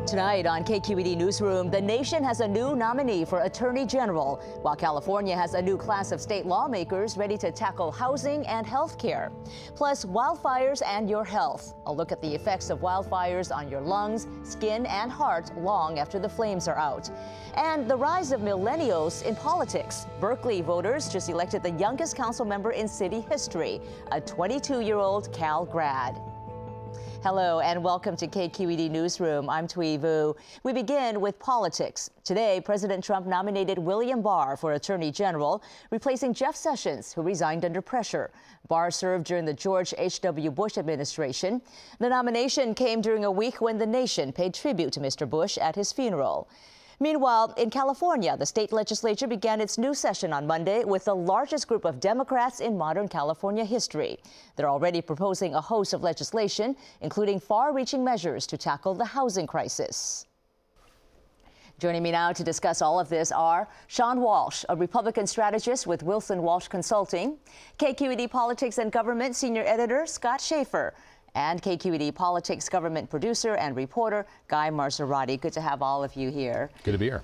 Tonight on KQED Newsroom, the nation has a new nominee for Attorney General, while California has a new class of state lawmakers ready to tackle housing and health care. Plus, wildfires and your health. A look at the effects of wildfires on your lungs, skin, and heart long after the flames are out. And the rise of millennials in politics. Berkeley voters just elected the youngest council member in city history, a 22-year-old Cal grad. Hello and welcome to KQED Newsroom. I'm Thuy Vu. We begin with politics. Today, President Trump nominated William Barr for Attorney General, replacing Jeff Sessions, who resigned under pressure. Barr served during the George H.W. Bush administration. The nomination came during a week when the nation paid tribute to Mr. Bush at his funeral. Meanwhile, in California, the state legislature began its new session on Monday with the largest group of Democrats in modern California history. They're already proposing a host of legislation, including far-reaching measures to tackle the housing crisis. Joining me now to discuss all of this are Sean Walsh, a Republican strategist with Wilson Walsh Consulting, KQED Politics and Government Senior Editor Scott Shafer, and KQED Politics government producer and reporter Guy Marzorati. Good to have all of you here. Good to be here.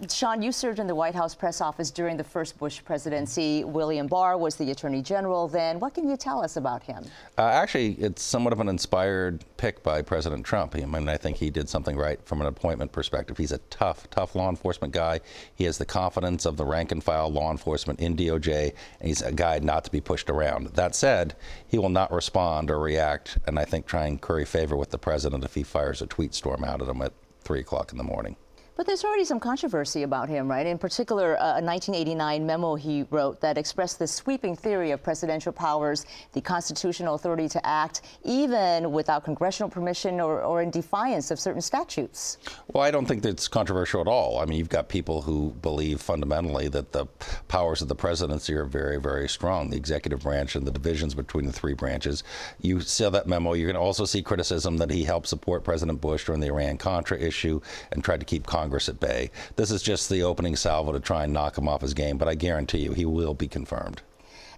Sean, you served in the White House press office during the first Bush presidency. William Barr was the Attorney General then. What can you tell us about him? Actually, it's somewhat of an inspired pick by President Trump. I mean, I think he did something right from an appointment perspective. He's a tough law enforcement guy. He has the confidence of the rank and file law enforcement in DOJ, and he's a guy not to be pushed around. That said, he will not respond or react, and I think try and curry favor with the president if he fires a tweet storm out at him at 3 o'clock in the morning. But there's already some controversy about him, right? In particular, a 1989 memo he wrote that expressed the sweeping theory of presidential powers, the constitutional authority to act, even without congressional permission or in defiance of certain statutes. Well, I don't think that's controversial at all. I mean, you've got people who believe fundamentally that the powers of the presidency are very, very strong, the executive branch and the divisions between the three branches. You see that memo. You're going to also see criticism that he helped support President Bush during the Iran-Contra issue and tried to keep Congress at bay. This is just the opening salvo to try and knock him off his game, but I guarantee you he will be confirmed.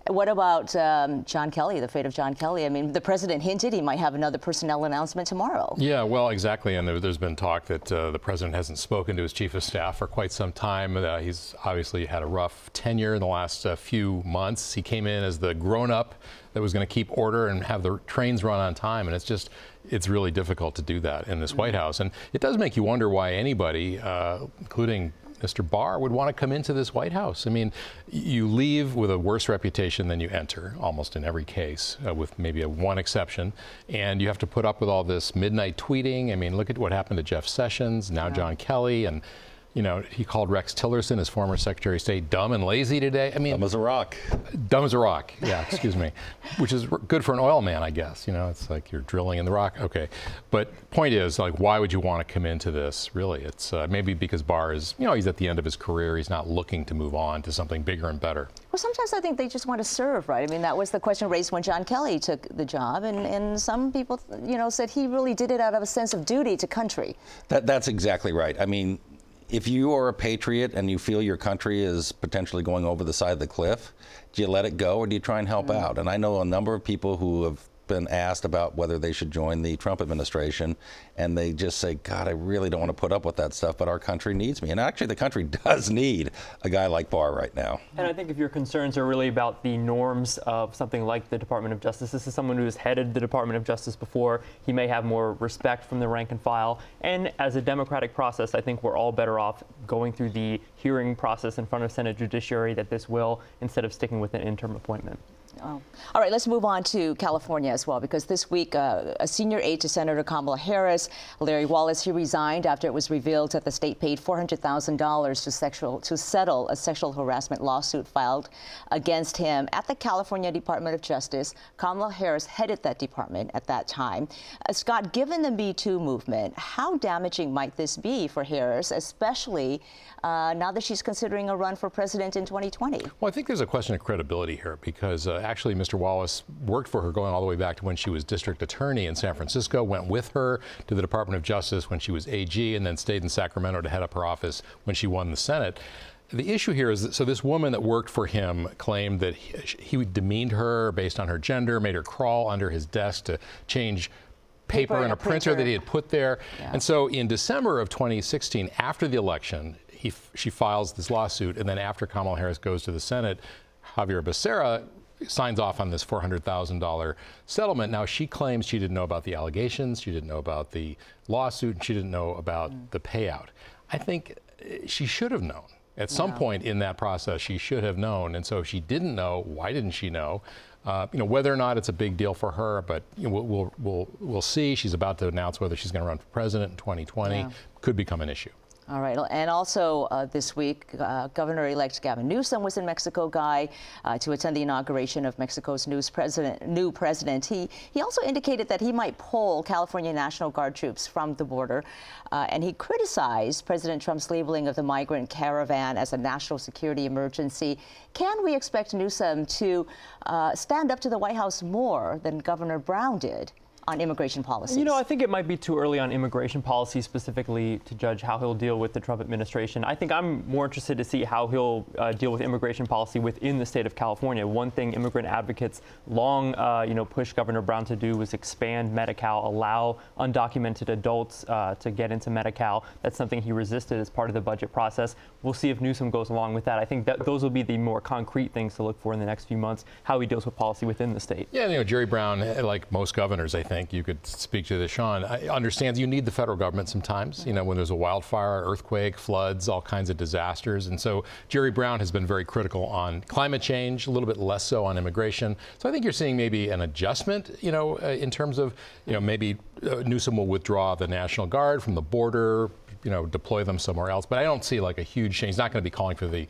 What about John Kelly, the fate of John Kelly? I mean, the president hinted he might have another personnel announcement tomorrow. Yeah, well, exactly. And there's been talk that the president hasn't spoken to his chief of staff for quite some time. He's obviously had a rough tenure in the last few months. He came in as the grown-up that was going to keep order and have the trains run on time. And it's really difficult to do that in this White House. And it does make you wonder why anybody, including Mr. Barr, would want to come into this White House. I mean, you leave with a worse reputation than you enter, almost in every case, with maybe one exception. And you have to put up with all this midnight tweeting. I mean, look at what happened to Jeff Sessions, now John Kelly, and you know, he called Rex Tillerson, his former Secretary of State, dumb and lazy today. I mean, dumb as a rock. Dumb as a rock. Yeah, excuse me. Which is good for an oil man, I guess. You know, it's like you're drilling in the rock. Okay. But point is, like, why would you want to come into this? Really, it's maybe because Barr is, you know, he's at the end of his career. He's not looking to move on to something bigger and better. Well, sometimes I think they just want to serve, right? I mean, that was the question raised when John Kelly took the job, and some people, you know, said he really did it out of a sense of duty to country. That's exactly right. I mean, if you are a patriot and you feel your country is potentially going over the side of the cliff, do you let it go or do you try and help out? And I know a number of people who have been asked about whether they should join the Trump administration, and they just say, God, I really don't want to put up with that stuff, but our country needs me. And actually, the country does need a guy like Barr right now. And I think if your concerns are really about the norms of something like the Department of Justice, this is someone who has headed the Department of Justice before. He may have more respect from the rank and file. And as a democratic process, I think we're all better off going through the hearing process in front of Senate Judiciary that this will, instead of sticking with an interim appointment. Oh. All right, let's move on to California as well, because this week a senior aide to Senator Kamala Harris, Larry Wallace, he resigned after it was revealed that the state paid $400,000 to settle a sexual harassment lawsuit filed against him at the California Department of Justice. Kamala Harris headed that department at that time. Scott, given the Me Too movement, how damaging might this be for Harris, especially now that she's considering a run for president in 2020? Well, I think there's a question of credibility here because actually Mr. Wallace worked for her going all the way back to when she was district attorney in San Francisco, went with her to the Department of Justice when she was AG, and then stayed in Sacramento to head up her office when she won the Senate. The issue here is that, so this woman that worked for him claimed that he demeaned her based on her gender, made her crawl under his desk to change paper and a printer that he had put there. Yeah. And so in December of 2016, after the election, she files this lawsuit, and then after Kamala Harris goes to the Senate, Javier Becerra signs off on this $400,000 settlement. Now, she claims she didn't know about the allegations, she didn't know about the lawsuit, and she didn't know about the payout. I think she should have known. At some point in that process, she should have known. And so if she didn't know, why didn't she know? Whether or not it's a big deal for her, but we'll see. She's about to announce whether she's going to run for president in 2020. Could become an issue. All right, and also this week, Governor-elect Gavin Newsom was in Mexico, Guy, to attend the inauguration of Mexico's new president. He also indicated that he might pull California National Guard troops from the border, and he criticized President Trump's labeling of the migrant caravan as a national security emergency. Can we expect Newsom to stand up to the White House more than Governor Brown did on immigration policies? You know, I think it might be too early on immigration policy specifically to judge how he'll deal with the Trump administration. I think I'm more interested to see how he'll deal with immigration policy within the state of California. One thing immigrant advocates long, pushed Governor Brown to do was expand Medi-Cal, allow undocumented adults to get into Medi-Cal. That's something he resisted as part of the budget process. We'll see if Newsom goes along with that. I think that those will be the more concrete things to look for in the next few months, how he deals with policy within the state. Yeah, Jerry Brown, like most governors, I think, you could speak to this, Sean, understands you need the federal government sometimes, when there's a wildfire, earthquake, floods, all kinds of disasters. And so Jerry Brown has been very critical on climate change, a little bit less so on immigration. So I think you're seeing maybe an adjustment, in terms of, maybe Newsom will withdraw the National Guard from the border, deploy them somewhere else. But I don't see like a huge change. He's not going to be calling for the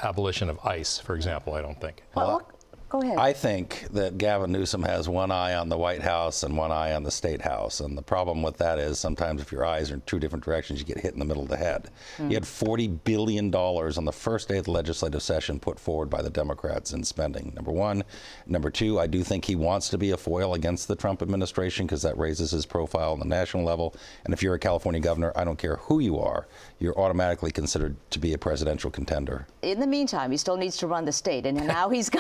abolition of ICE, for example, I don't think. Well, go ahead. I think that Gavin Newsom has one eye on the White House and one eye on the State House. And the problem with that is sometimes if your eyes are in two different directions, you get hit in the middle of the head. He had $40 billion on the first day of the legislative session put forward by the Democrats in spending, number one. Number two, I do think he wants to be a foil against the Trump administration because that raises his profile on the national level. And if you're a California governor, I don't care who you are, you're automatically considered to be a presidential contender. In the meantime, he still needs to run the state. And now he's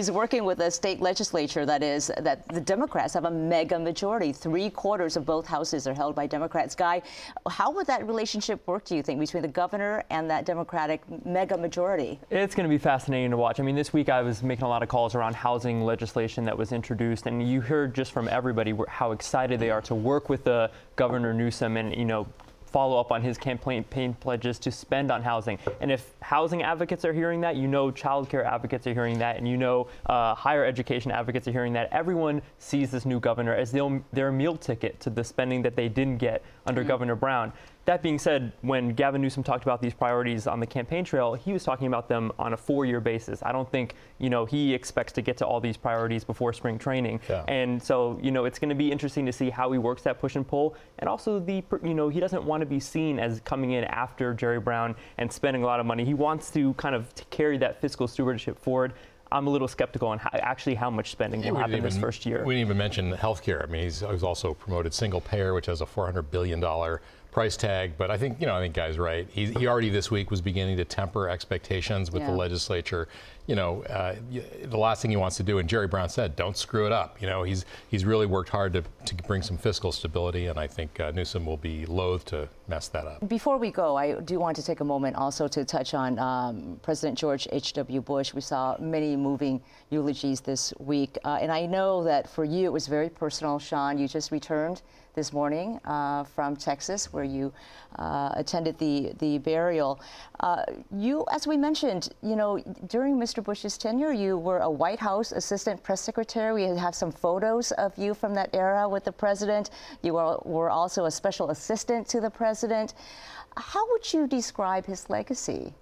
working with a state legislature that the Democrats have a mega majority. 3/4 of both houses are held by Democrats. Guy, how would that relationship work, do you think, between the governor and that Democratic mega majority? It's going to be fascinating to watch. I mean, this week I was making a lot of calls around housing legislation that was introduced, and you heard just from everybody how excited they are to work with the Governor Newsom and, follow up on his campaign pledges to spend on housing. And if housing advocates are hearing that, child care advocates are hearing that, and higher education advocates are hearing that, everyone sees this new governor as their meal ticket to the spending that they didn't get under Governor Brown. That being said, when Gavin Newsom talked about these priorities on the campaign trail, he was talking about them on a 4-year basis. I don't think, he expects to get to all these priorities before spring training. Yeah. And so, it's going to be interesting to see how he works that push and pull. And also, he doesn't want to be seen as coming in after Jerry Brown and spending a lot of money. He wants to kind of carry that fiscal stewardship forward. I'm a little skeptical on how much spending will happen this first year. We didn't even mention healthcare. I mean, he's also promoted single payer, which has a $400 billion price tag. But I think, I think Guy's right. He already this week was beginning to temper expectations with the legislature. The last thing he wants to do, and Jerry Brown said, don't screw it up. He's really worked hard to bring some fiscal stability, and I think Newsom will be loath to mess that up. Before we go, I do want to take a moment also to touch on President George H.W. Bush. We saw many moving eulogies this week, and I know that for you it was very personal. Sean, you just returned this morning from Texas, where you attended the burial. You, as we mentioned, during Mr. Bush's tenure, you were a White House assistant press secretary. We have some photos of you from that era with the president. You were also a special assistant to the president. How would you describe his legacy?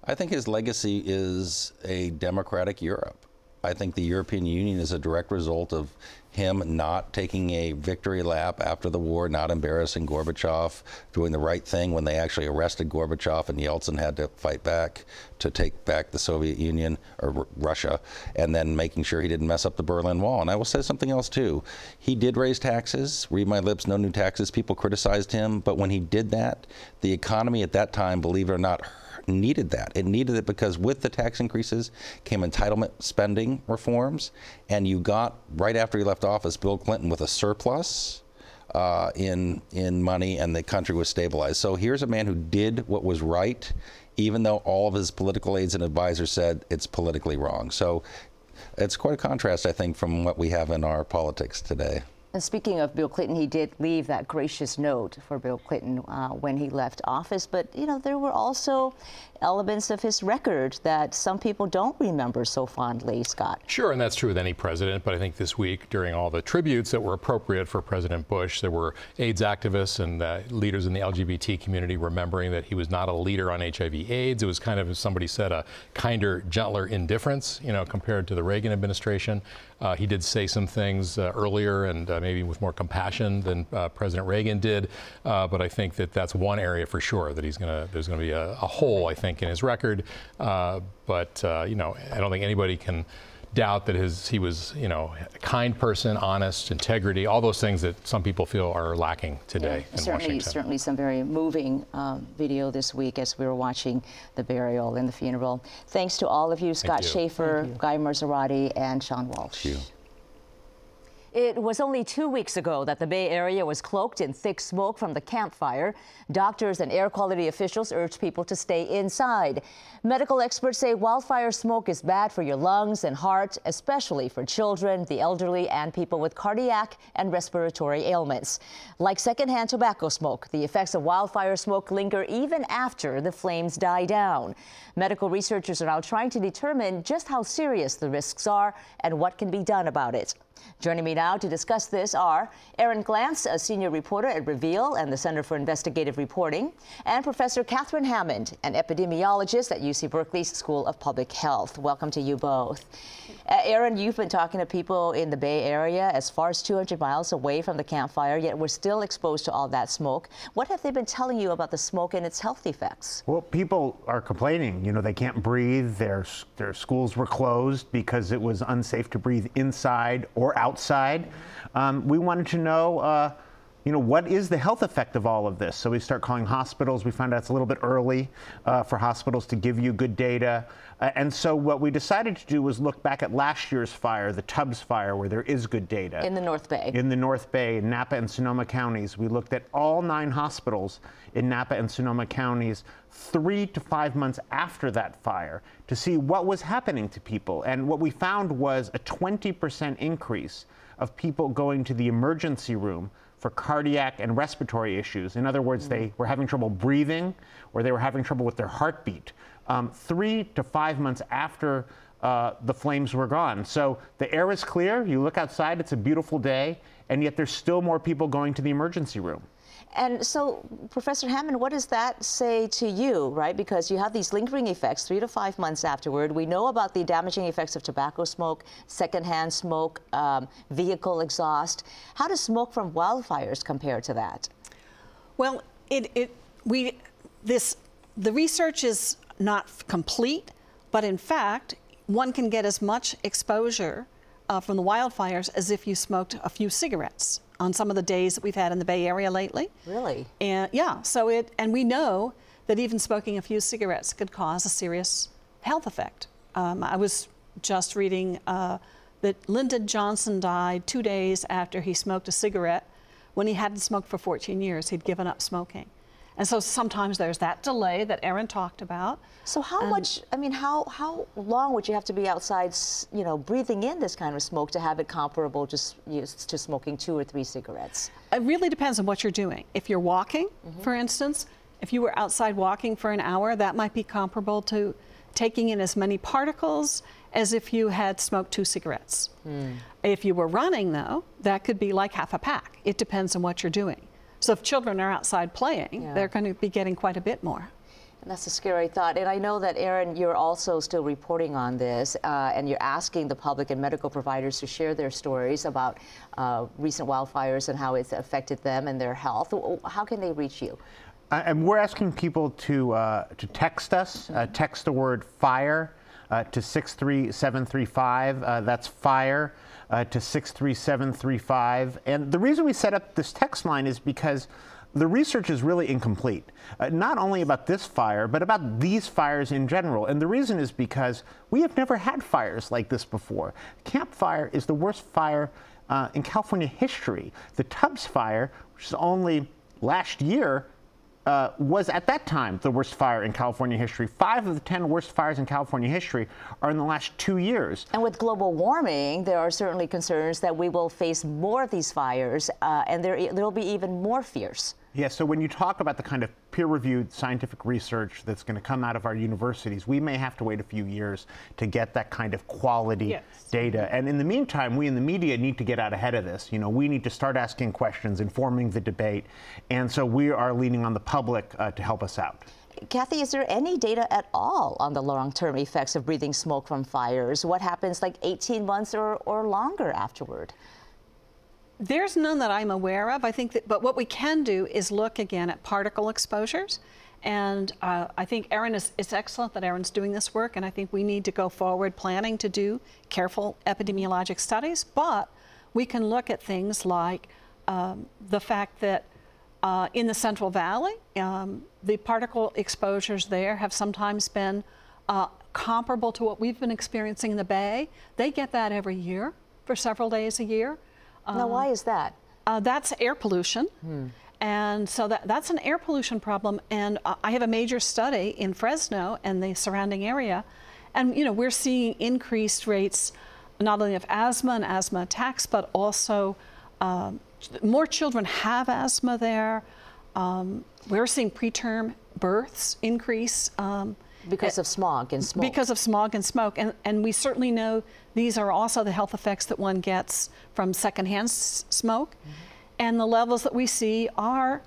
I think his legacy is a democratic Europe. I think the European Union is a direct result of him not taking a victory lap after the war, not embarrassing Gorbachev, doing the right thing when they actually arrested Gorbachev and Yeltsin had to fight back to take back the Soviet Union, or Russia, and then making sure he didn't mess up the Berlin Wall. And I will say something else too. He did raise taxes, read my lips, no new taxes. People criticized him, but when he did that, the economy at that time, believe it or not, needed that. It needed it because with the tax increases came entitlement spending reforms, and you got, right after he left office, Bill Clinton with a surplus in money, and the country was stabilized. So here's a man who did what was right, even though all of his political aides and advisors said it's politically wrong. So it's quite a contrast, I think, from what we have in our politics today. And speaking of Bill Clinton, he did leave that gracious note for Bill Clinton when he left office. But, you know, there were also elements of his record that some people don't remember so fondly, Scott. Sure, and that's true with any president. But I think this week, during all the tributes that were appropriate for President Bush, there were AIDS activists and leaders in the LGBT community remembering that he was not a leader on HIV/AIDS. It was kind of, as somebody said, a kinder, gentler indifference, you know, compared to the Reagan administration. He did say some things earlier and maybe with more compassion than President Reagan did. But I think that that's one area for sure that there's going to be a hole, I think, in his record. But you know, I don't think anybody can doubt that he was, you know, a kind person, honest, integrity, all those things that some people feel are lacking today in Washington. Certainly some very moving video this week as we were watching the burial and the funeral. Thanks to all of you, Scott Shafer, Guy Marzorati, and Sean Walsh. Thank you. It was only 2 weeks ago that the Bay Area was cloaked in thick smoke from the campfire. Doctors and air quality officials urged people to stay inside. Medical experts say wildfire smoke is bad for your lungs and heart, especially for children, the elderly, and people with cardiac and respiratory ailments. Like secondhand tobacco smoke, the effects of wildfire smoke linger even after the flames die down. Medical researchers are now trying to determine just how serious the risks are and what can be done about it. Joining me now to discuss this are Aaron Glantz, a senior reporter at Reveal and the Center for Investigative Reporting, and Professor Catherine Hammond, an epidemiologist at UC Berkeley's School of Public Health. Welcome to you both. Aaron, you've been talking to people in the Bay Area as far as 200 miles away from the campfire, yet we're still exposed to all that smoke. What have they been telling you about the smoke and its health effects? Well, people are complaining. You know, they can't breathe. Their schools were closed because it was unsafe to breathe inside or outside. We wanted to know, you know, what is the health effect of all of this? So we start calling hospitals. We found out it's a little bit early for hospitals to give you good data. And so what we decided to do was look back at last year's fire, the Tubbs fire, where there is good data. In the North Bay. In the North Bay, in Napa and Sonoma counties. We looked at all 9 hospitals in Napa and Sonoma counties 3 to 5 months after that fire to see what was happening to people. And what we found was a 20% increase of people going to the emergency room for cardiac and respiratory issues. In other words, they were having trouble breathing or they were having trouble with their heartbeat. 3 to 5 months after the flames were gone. So the air is clear, you look outside, it's a beautiful day, and yet there's still more people going to the emergency room. And so, Professor Hammond, what does that say to you, right? Because you have these lingering effects 3 to 5 months afterward. We know about the damaging effects of tobacco smoke, secondhand smoke, vehicle exhaust. How does smoke from wildfires compare to that? Well, the research is not complete, but in fact, one can get as much exposure from the wildfires as if you smoked a few cigarettes on some of the days that we've had in the Bay Area lately. Really? And yeah, and we know that even smoking a few cigarettes could cause a serious health effect. I was just reading that Lyndon Johnson died 2 days after he smoked a cigarette when he hadn't smoked for 14 years. He'd given up smoking. And so sometimes there's that delay that Aaron talked about. So how much, I mean, how long would you have to be outside, you know, breathing in this kind of smoke to have it comparable to smoking 2 or 3 cigarettes? It really depends on what you're doing. If you're walking, for instance, if you were outside walking for an hour, that might be comparable to taking in as many particles as if you had smoked 2 cigarettes. If you were running, though, that could be like half a pack. It depends on what you're doing. So if children are outside playing, they're going to be getting quite a bit more. And that's a scary thought. And I know that, Aaron, you're also still reporting on this, and you're asking the public and medical providers to share their stories about recent wildfires and how it's affected them and their health. How can they reach you? And we're asking people to text us, text the word FIRE to 63735. That's FIRE to 63735. And the reason we set up this text line is because the research is really incomplete, not only about this fire, but about these fires in general. And the reason is because we have never had fires like this before. Camp Fire is the worst fire in California history. The Tubbs Fire, which is only last year, was at that time the worst fire in California history. 5 of the 10 worst fires in California history are in the last 2 years. And with global warming, there are certainly concerns that we will face more of these fires, and they'll be even more fierce. Yeah, so when you talk about the kind of peer-reviewed scientific research that's going to come out of our universities, we may have to wait a few years to get that kind of quality data. And in the meantime, we in the media need to get out ahead of this. You know, we need to start asking questions, informing the debate. And so we are leaning on the public to help us out. Kathy, is there any data at all on the long-term effects of breathing smoke from fires? What happens like 18 months or longer afterward? There's none that I'm aware of. I think that, but what we can do is look again at particle exposures. And I think it's excellent that Erin's doing this work, and I think we need to go forward planning to do careful epidemiologic studies. But we can look at things like the fact that in the Central Valley, the particle exposures there have sometimes been comparable to what we've been experiencing in the Bay. They get that every year for several days a year. Now, why is that? That's air pollution. And so that's an air pollution problem. And I have a major study in Fresno and the surrounding area. And, you know, we're seeing increased rates not only of asthma and asthma attacks, but also more children have asthma there. We're seeing preterm births increase. Because of smog and smoke. Because of smog and smoke. And we certainly know these are also the health effects that one gets from secondhand smoke. And the levels that we see are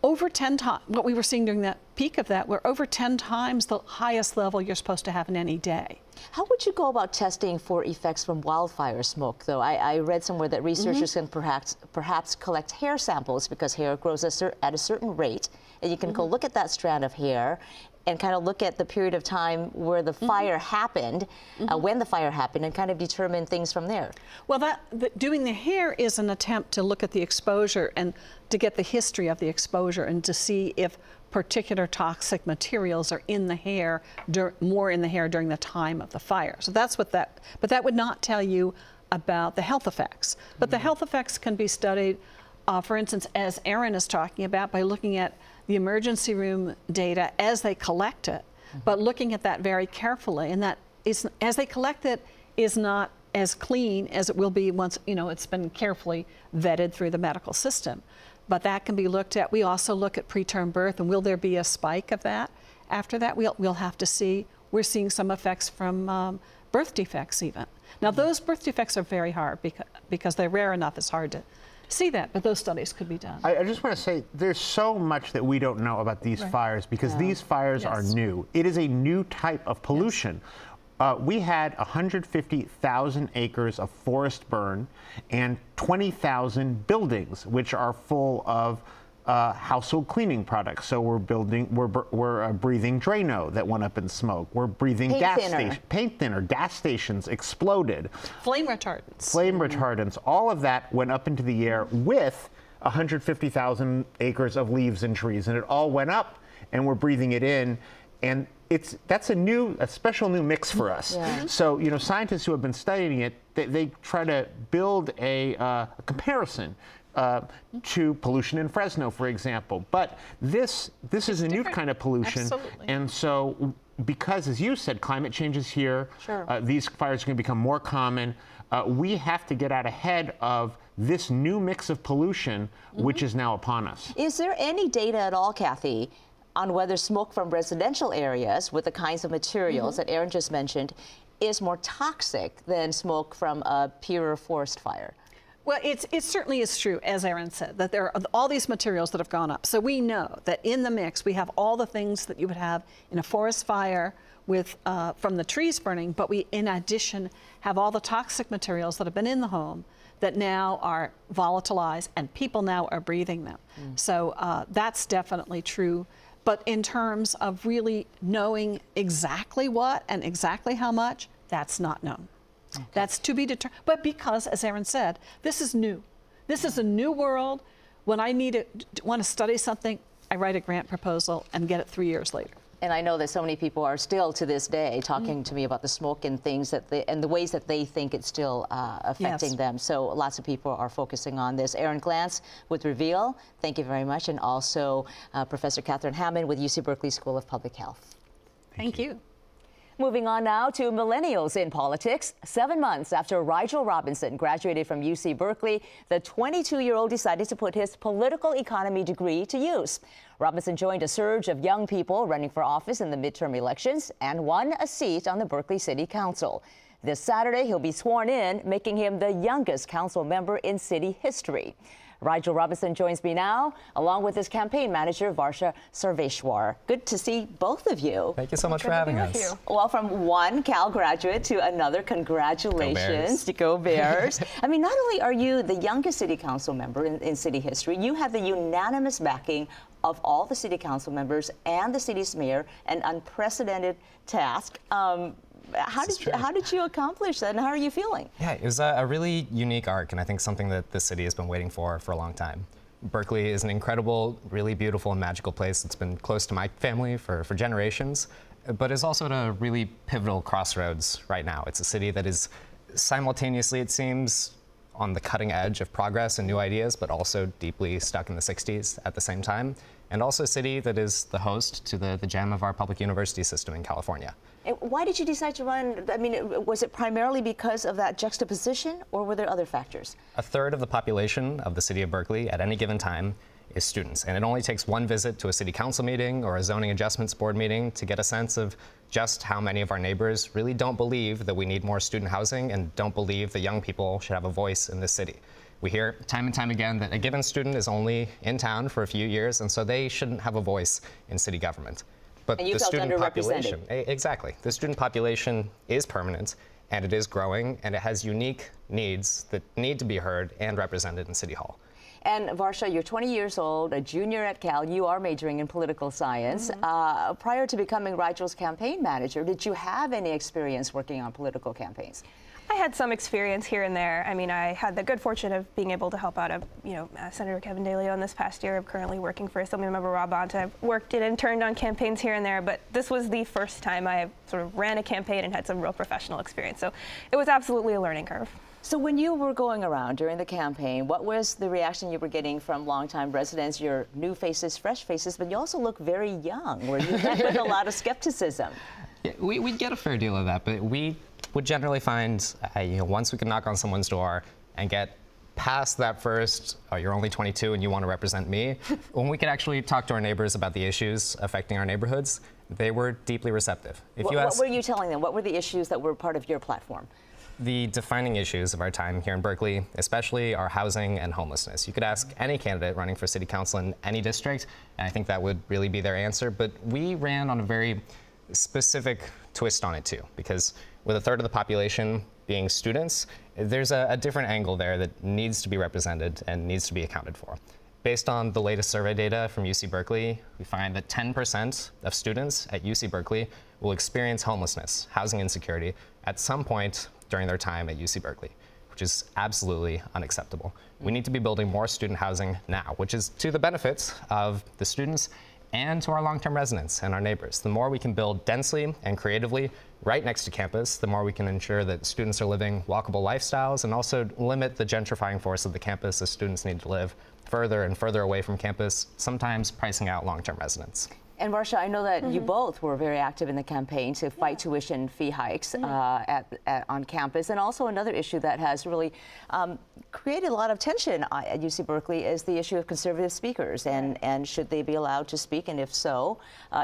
over 10 times, what we were seeing during that peak of that, were over 10 times the highest level you're supposed to have in any day. How would you go about testing for effects from wildfire smoke, though? I read somewhere that researchers can perhaps collect hair samples because hair grows at a certain rate, and you can go look at that strand of hair and kind of look at the period of time where the fire happened, when the fire happened, and kind of determine things from there. Well, doing the hair is an attempt to look at the exposure and to get the history of the exposure and to see if particular toxic materials are in the hair, more in the hair during the time of the fire. So that's what but that would not tell you about the health effects. But the health effects can be studied, for instance, as Erin is talking about, by looking at the emergency room data as they collect it, but looking at that very carefully. And that is, as they collect it, is not as clean as it will be once, you know, it's been carefully vetted through the medical system. But that can be looked at. We also look at preterm birth, and will there be a spike of that? After that, we'll have to see. We're seeing some effects from birth defects even. Now, those birth defects are very hard because they're rare enough, it's hard to see that, but those studies could be done. I just want to say there's so much that we don't know about these fires because these fires are new. It is a new type of pollution. We had 150,000 acres of forest burn and 20,000 buildings, which are full of household cleaning products. So we're breathing Drano that went up in smoke. We're breathing paint thinner. Gas stations exploded. Flame retardants. Flame retardants. All of that went up into the air with 150,000 acres of leaves and trees, and it all went up, and we're breathing it in, and that's a special new mix for us. So, you know, scientists who have been studying it, they try to build a comparison to pollution in Fresno, for example. But this is a new kind of pollution. And so, because, as you said, climate change is here, these fires are going to become more common, we have to get out ahead of this new mix of pollution, which is now upon us. Is there any data at all, Kathy, on whether smoke from residential areas with the kinds of materials that Erin just mentioned is more toxic than smoke from a pure forest fire? Well, it certainly is true, as Erin said, that there are all these materials that have gone up. So we know that in the mix, we have all the things that you would have in a forest fire with from the trees burning, but we, in addition, have all the toxic materials that have been in the home that now are volatilized, and people now are breathing them. So that's definitely true. But in terms of really knowing exactly what and exactly how much, that's not known. That's to be determined. But because, as Erin said, this is new. This is a new world. When I want to study something, I write a grant proposal and get it 3 years later. And I know that so many people are still to this day talking to me about the smoke and things that and the ways that they think it's still affecting them. So lots of people are focusing on this. Aaron Glantz with Reveal, thank you very much. And also Professor Catherine Hammond with UC Berkeley School of Public Health. Thank you. Moving on now to millennials in politics. 7 months after Rigel Robinson graduated from UC Berkeley, the 22-year-old decided to put his political economy degree to use. Robinson joined a surge of young people running for office in the midterm elections and won a seat on the Berkeley City Council. This Saturday, he'll be sworn in, making him the youngest council member in city history. Rigel Robinson joins me now, along with his campaign manager, Varsha Sarveshwar. Good to see both of you. Thank you so much for having us. Well, from one Cal graduate to another, congratulations to Go Bears. I mean, not only are you the youngest city council member in city history, you have the unanimous backing of all the city council members and the city's mayor, an unprecedented task. How did you accomplish that, and how are you feeling? Yeah, it was a really unique arc, and I think something that the city has been waiting for a long time. Berkeley is an incredible, really beautiful and magical place. It's been close to my family for generations, but is also at a really pivotal crossroads right now. It's a city that is simultaneously, it seems, on the cutting edge of progress and new ideas, but also deeply stuck in the 60s at the same time, and also a city that is the host to the gem of our public university system in California. And why did you decide to run? I mean, was it primarily because of that juxtaposition, or were there other factors? A third of the population of the city of Berkeley at any given time is students, and it only takes one visit to a city council meeting or a zoning adjustments board meeting to get a sense of just how many of our neighbors really don't believe that we need more student housing and don't believe that young people should have a voice in this city. We hear time and time again that a given student is only in town for a few years, and so they shouldn't have a voice in city government. But and you the felt student population, underrepresented. Exactly. The student population is permanent, and it is growing, and it has unique needs that need to be heard and represented in City Hall. And Varsha, you're 20 years old, a junior at Cal. You are majoring in political science. Prior to becoming Rigel's campaign manager, did you have any experience working on political campaigns? I had some experience here and there. I mean, I had the good fortune of being able to help out Senator Kevin DeLeon this past year. I'm currently working for Assemblymember Rob Bonta. I've worked and interned on campaigns here and there, but this was the first time I sort of ran a campaign and had some real professional experience. So it was absolutely a learning curve. So when you were going around during the campaign, what was the reaction you were getting from longtime residents, your new faces, fresh faces, but you also look very young, where you met with a lot of skepticism? Yeah, we get a fair deal of that, but we would generally find, once we can knock on someone's door and get past that first, oh, you're only 22 and you want to represent me, when we could actually talk to our neighbors about the issues affecting our neighborhoods, they were deeply receptive. What were you telling them? What were the issues that were part of your platform? The defining issues of our time here in Berkeley, especially are housing and homelessness. You could ask any candidate running for city council in any district, and I think that would really be their answer. But we ran on a very specific twist on it too, because with a third of the population being students, there's a different angle there that needs to be represented and needs to be accounted for. Based on the latest survey data from UC Berkeley, we find that 10% of students at UC Berkeley will experience homelessness, housing insecurity, at some point during their time at UC Berkeley, which is absolutely unacceptable. We need to be building more student housing now, which is to the benefits of the students and to our long-term residents and our neighbors. The more we can build densely and creatively right next to campus, the more we can ensure that students are living walkable lifestyles and also limit the gentrifying force of the campus as students need to live further and further away from campus, sometimes pricing out long-term residents. And Varsha, I know that you both were very active in the campaign to fight tuition fee hikes on campus. And also another issue that has really created a lot of tension at UC Berkeley is the issue of conservative speakers and should they be allowed to speak, and if so,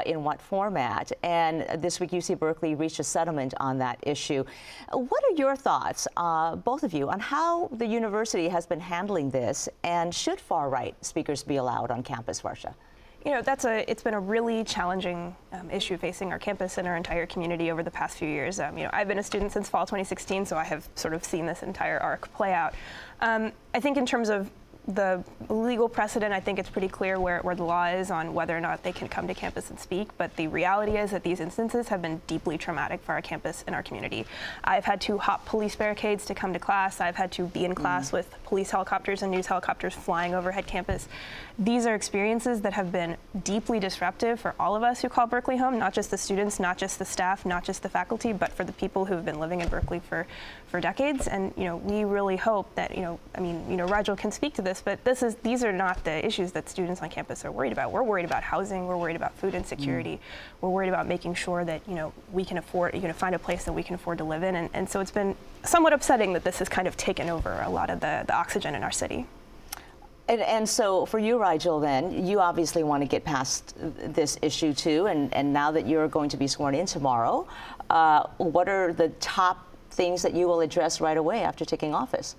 in what format. And this week UC Berkeley reached a settlement on that issue. What are your thoughts, both of you, on how the university has been handling this, and should far-right speakers be allowed on campus, Varsha? You know, it's been a really challenging issue facing our campus and our entire community over the past few years. I've been a student since fall 2016, so I have sort of seen this entire arc play out. I think in terms of the legal precedent, I think it's pretty clear where the law is on whether or not they can come to campus and speak, but the reality is that these instances have been deeply traumatic for our campus and our community. I've had to hop police barricades to come to class. I've had to be in class with police helicopters and news helicopters flying overhead campus. These are experiences that have been deeply disruptive for all of us who call Berkeley home, not just the students, not just the staff, not just the faculty, but for the people who have been living in Berkeley for decades. And we really hope that Rigel can speak to this, but these are not the issues that students on campus are worried about. We're worried about housing. We're worried about food insecurity. We're worried about making sure that we can afford find a place that we can afford to live in. And so it's been somewhat upsetting that this has kind of taken over a lot of the oxygen in our city. And so for you, Rigel, then, you obviously want to get past this issue too, and now that you're going to be sworn in tomorrow, what are the top things that you will address right away after taking office?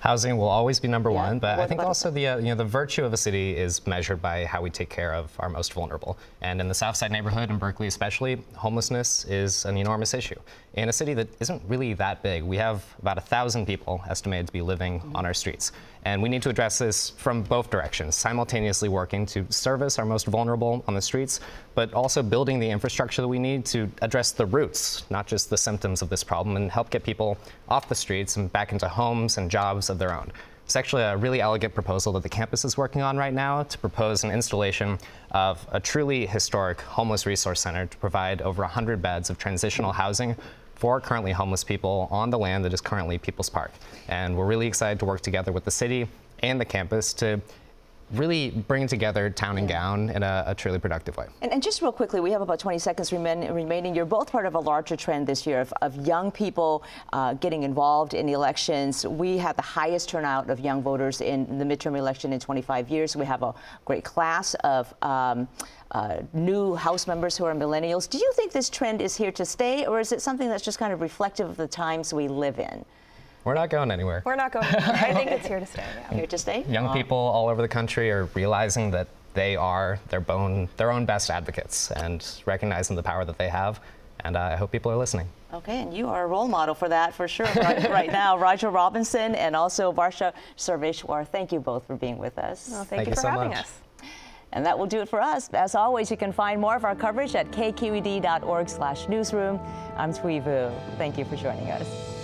Housing will always be number one, but I think also the virtue of a city is measured by how we take care of our most vulnerable. And in the South Side neighborhood, in Berkeley especially, homelessness is an enormous issue. In a city that isn't really that big, we have about 1,000 people estimated to be living on our streets. And we need to address this from both directions, simultaneously working to service our most vulnerable on the streets, but also building the infrastructure that we need to address the roots, not just the symptoms of this problem, and help get people off the streets and back into homes and jobs of their own. It's actually a really elegant proposal that the campus is working on right now to propose an installation of a truly historic homeless resource center to provide over 100 beds of transitional housing for currently homeless people on the land that is currently People's Park. And we're really excited to work together with the city and the campus to really bring together town and gown in a truly productive way. And just real quickly, we have about 20 seconds remaining. You're both part of a larger trend this year of young people getting involved in the elections. We had the highest turnout of young voters in the midterm election in 25 years. We have a great class of new House members who are millennials. Do you think this trend is here to stay, or is it something that's just kind of reflective of the times we live in? We're not going anywhere. We're not going anywhere. I think it's here to stay. Yeah. Here to stay? Young people all over the country are realizing that they are their own best advocates and recognizing the power that they have. And I hope people are listening. Okay, and you are a role model for that, for sure, right now. Rigel Robinson and also Varsha Sarveshwar, thank you both for being with us. Well, thank you for having us. And that will do it for us. As always, you can find more of our coverage at kqed.org/newsroom. I'm Thuy Vu. Thank you for joining us.